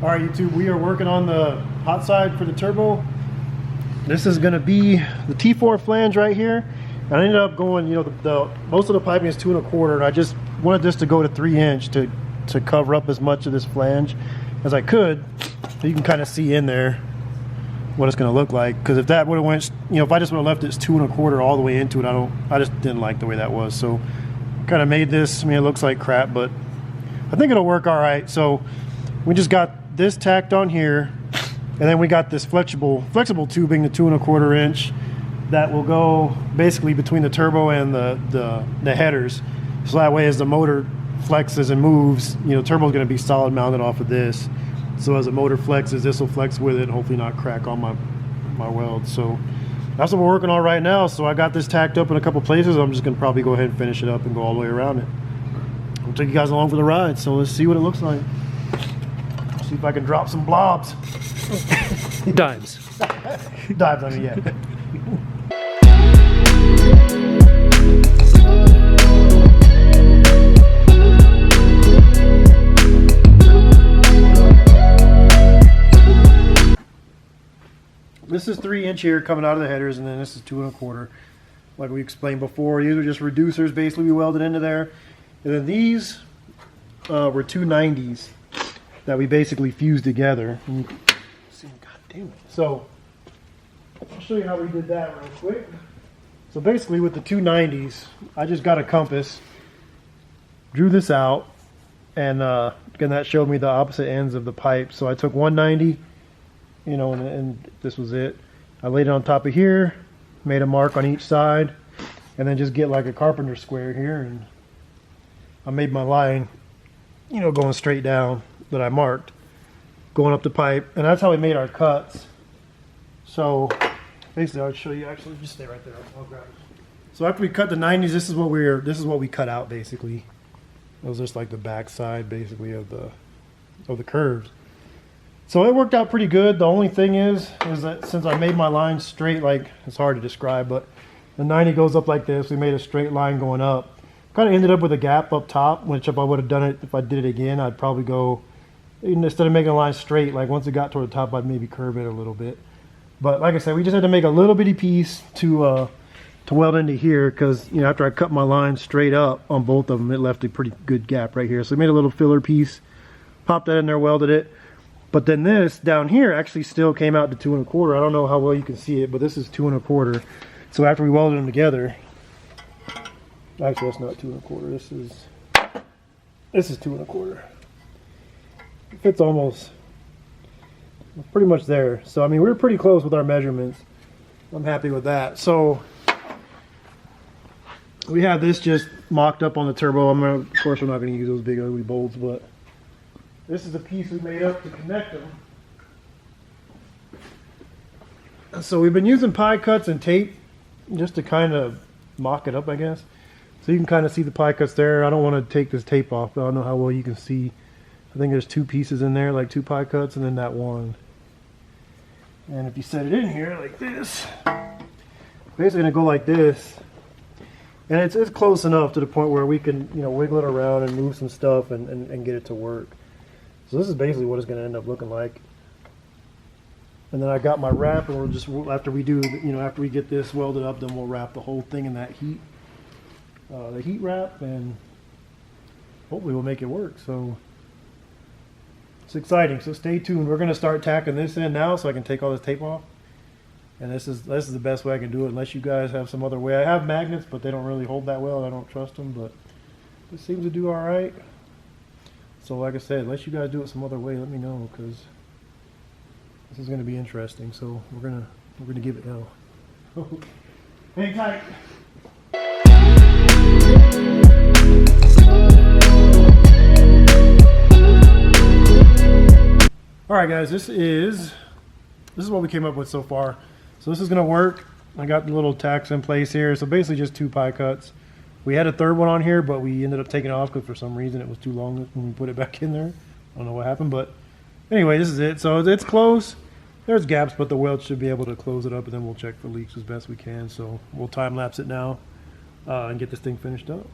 All right, YouTube, we are working on the hot side for the turbo. This is gonna be the T4 flange right here. I ended up going, you know, the most of the piping is 2 1/4, and I just wanted this to go to 3" to cover up as much of this flange as I could. So you can kind of see in there what it's gonna look like. Because if that would have went, you know, if I just would have left this 2 1/4 all the way into it, I just didn't like the way that was. So kind of made this, I mean, it looks like crap, but I think it'll work all right. So we just got this tacked on here, and then we got this flexible tubing, the 2 1/4 inch, that will go basically between the turbo and the headers. So that way, as the motor flexes and moves, you know, turbo is going to be solid mounted off of this. So as the motor flexes, this will flex with it and hopefully not crack on my weld. So that's what we're working on right now. So I got this tacked up in a couple places. I'm just going to probably go ahead and finish it up and go all the way around it. I'll take you guys along for the ride. So let's see what it looks like. See if I can drop some blobs. Dimes. Dimes, I mean, yeah. This is 3" here coming out of the headers, and then this is 2 1/4. Like we explained before, these are just reducers basically we welded into there. And then these were 290s that we basically fused together. And you can see, God damn it. So I'll show you how we did that real quick. So basically with the 290s, I just got a compass, drew this out, and again, that showed me the opposite ends of the pipe. So I took 190, you know, and this was it. I laid it on top of here, made a mark on each side, and then just get like a carpenter square here, and I made my line, you know, going straight down that I marked, going up the pipe, and that's how we made our cuts. So basically, I'll show you. Actually, just stay right there. I'll grab it. So after we cut the 90s, this is what we cut out basically. It was just like the back side basically of the curves. So it worked out pretty good. The only thing is that since I made my line straight, like, it's hard to describe, but the 90 goes up like this. We made a straight line going up. Kind of ended up with a gap up top, which if I would have done it, if I did it again, I'd probably go, instead of making a line straight, like once it got toward the top, I'd maybe curve it a little bit. But like I said, we just had to make a little bitty piece to weld into here, because, you know, after I cut my line straight up on both of them, it left a pretty good gap right here. So we made a little filler piece, popped that in there, welded it. But then this down here actually still came out to 2 1/4. I don't know how well you can see it, but this is 2 1/4. So after we welded them together, actually that's not 2 1/4. This is 2 1/4. It fits almost pretty much there. So I mean, we're pretty close with our measurements. I'm happy with that. So we have this just mocked up on the turbo. Of course, we're not going to use those big ugly bolts, but this is the piece we made up to connect them. So we've been using pie cuts and tape just to kind of mock it up, I guess. So you can kind of see the pie cuts there. I don't want to take this tape off, but I don't know how well you can see. I think there's 2 pieces in there, like 2 pie cuts, and then that one. And if you set it in here like this, basically gonna go like this. And it's close enough to the point where we can, you know, wiggle it around and move some stuff and get it to work. So this is basically what it's going to end up looking like. And then I got my wrap, and we'll just, after we do, you know, after we get this welded up, then we'll wrap the whole thing in that heat, the heat wrap, and hopefully we'll make it work. So it's exciting. So stay tuned. We're going to start tacking this in now, so I can take all this tape off. And this is the best way I can do it, unless you guys have some other way. I have magnets, but they don't really hold that well. I don't trust them, but this seems to do all right. So like I said, unless you guys do it some other way, let me know, because this is going to be interesting. So we're gonna give it hell. Hang tight. All right, guys, this is what we came up with so far. So this is going to work. I got the little tacks in place here. So basically just 2 pie cuts. We had a third one on here, but we ended up taking it off because for some reason it was too long when we put it back in there. I don't know what happened, but anyway, this is it. So it's close. There's gaps, but the weld should be able to close it up, and then we'll check for leaks as best we can. So we'll time lapse it now and get this thing finished up.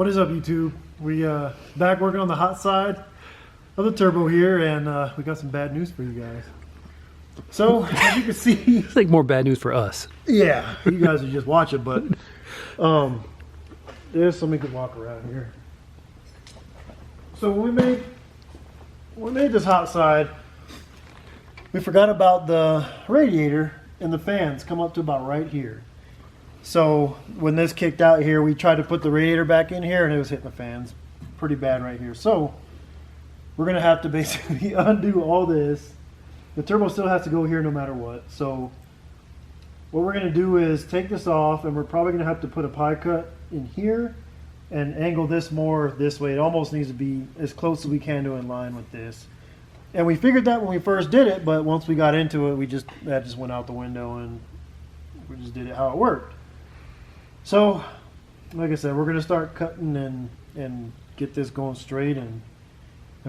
What is up, YouTube? We back working on the hot side of the turbo here, and we got some bad news for you guys. So as you can see, It's like more bad news for us. yeah, you guys are just watching, but there's somebody could walk around here. So when we made this hot side, we forgot about the radiator and the fans come up to about right here. So when this kicked out here, we tried to put the radiator back in here and it was hitting the fans pretty bad right here. So we're gonna have to basically undo all this. The turbo still has to go here no matter what. So what we're gonna do is take this off, and we're probably gonna have to put a pie cut in here and angle this more this way. It almost needs to be as close as we can to in line with this. And we figured that when we first did it, but once we got into it, that just went out the window and we just did it how it worked. So, like I said, we're gonna start cutting and get this going straight and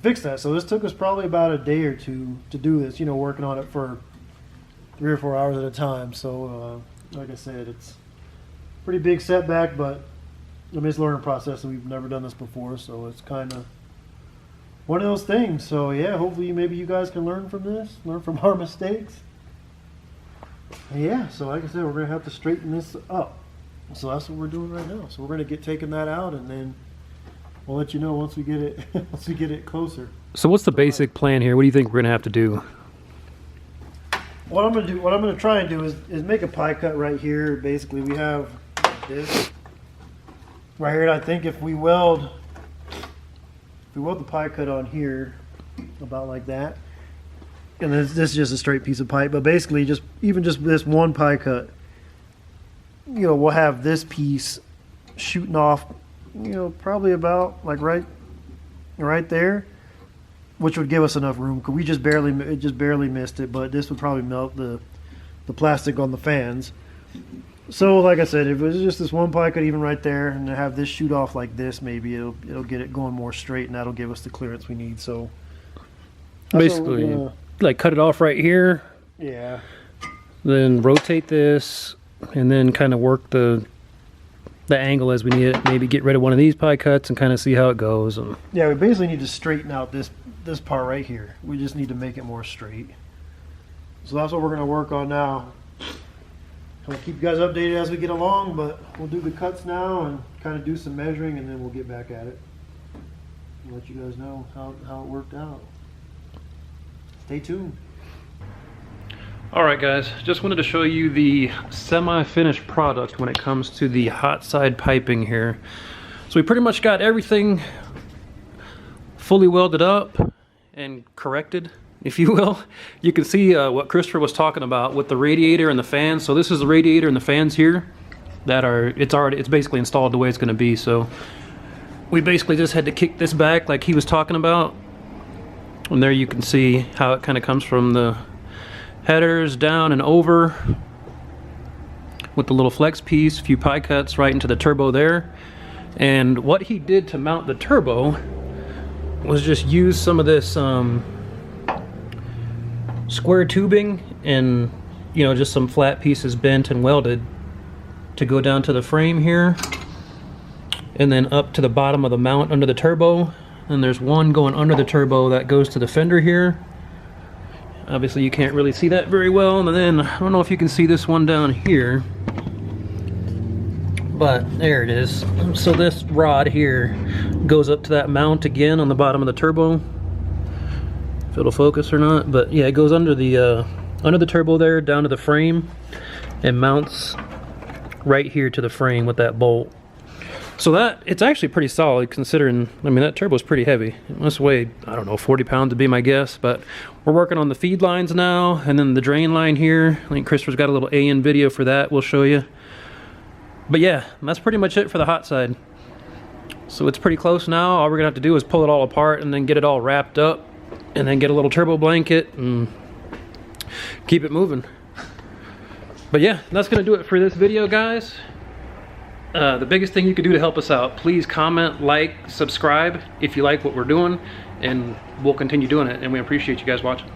fix that. So this took us probably about a day or two to do this, you know, working on it for 3 or 4 hours at a time. So, like I said, it's a pretty big setback, but I mean, it's a learning process, and we've never done this before, so it's kind of one of those things. So yeah, hopefully maybe you guys can learn from this, learn from our mistakes. And yeah, so like I said, we're gonna have to straighten this up. So that's what we're doing right now. So we're gonna get taking that out, and then we'll let you know once we get it once we get it closer. So what's the basic plan here? What do you think we're gonna have to do? What I'm gonna try and do is make a pie cut right here. Basically, we have this right here, and I think if we weld the pie cut on here about like that, and this is just a straight piece of pipe, but basically just this one pie cut, you know, we'll have this piece shooting off, you know, probably about like right there, which would give us enough room, because it just barely missed it, but this would probably melt the plastic on the fans. So like I said, if it was just this one pie cut even right there, and to have this shoot off like this, maybe it'll get it going more straight, and that'll give us the clearance we need. So Basically, like cut it off right here, yeah, then rotate this, and then kind of work the angle as we need it. Maybe get rid of one of these pie cuts and kind of see how it goes. And yeah, we basically need to straighten out this part right here. We just need to make it more straight. So that's what we're going to work on now. I'll keep you guys updated as we get along, but we'll do the cuts now and kind of do some measuring, and then we'll get back at it and let you guys know how it worked out. Stay tuned. Alright guys, just wanted to show you the semi-finished product when it comes to the hot side piping here. So we pretty much got everything fully welded up and corrected, if you will. You can see what Christopher was talking about with the radiator and the fans. So this is the radiator and the fans here that it's basically installed the way it's going to be. So we basically just had to kick this back like he was talking about, and there you can see how it kind of comes from the headers down and over with the little flex piece, a few pie cuts right into the turbo there. And what he did to mount the turbo was just use some of this square tubing and, you know, just some flat pieces bent and welded to go down to the frame here, and then up to the bottom of the mount under the turbo. And there's one going under the turbo that goes to the fender here. Obviously you can't really see that very well, and then I don't know if you can see this one down here, but there it is. So this rod here goes up to that mount again on the bottom of the turbo, if it'll focus or not, but yeah, it goes under the turbo there down to the frame and mounts right here to the frame with that bolt. So that, it's actually pretty solid considering, I mean, that turbo's pretty heavy. It must weigh, I don't know, 40 pounds to be my guess, but we're working on the feed lines now, and then the drain line here. I think Christopher's got a little AN video for that we'll show you. But yeah, that's pretty much it for the hot side. So it's pretty close now. All we're gonna have to do is pull it all apart and then get it all wrapped up, and then get a little turbo blanket and keep it moving. But yeah, that's gonna do it for this video, guys. The biggest thing you can do to help us out, please comment, like, subscribe if you like what we're doing, and we'll continue doing it, and we appreciate you guys watching.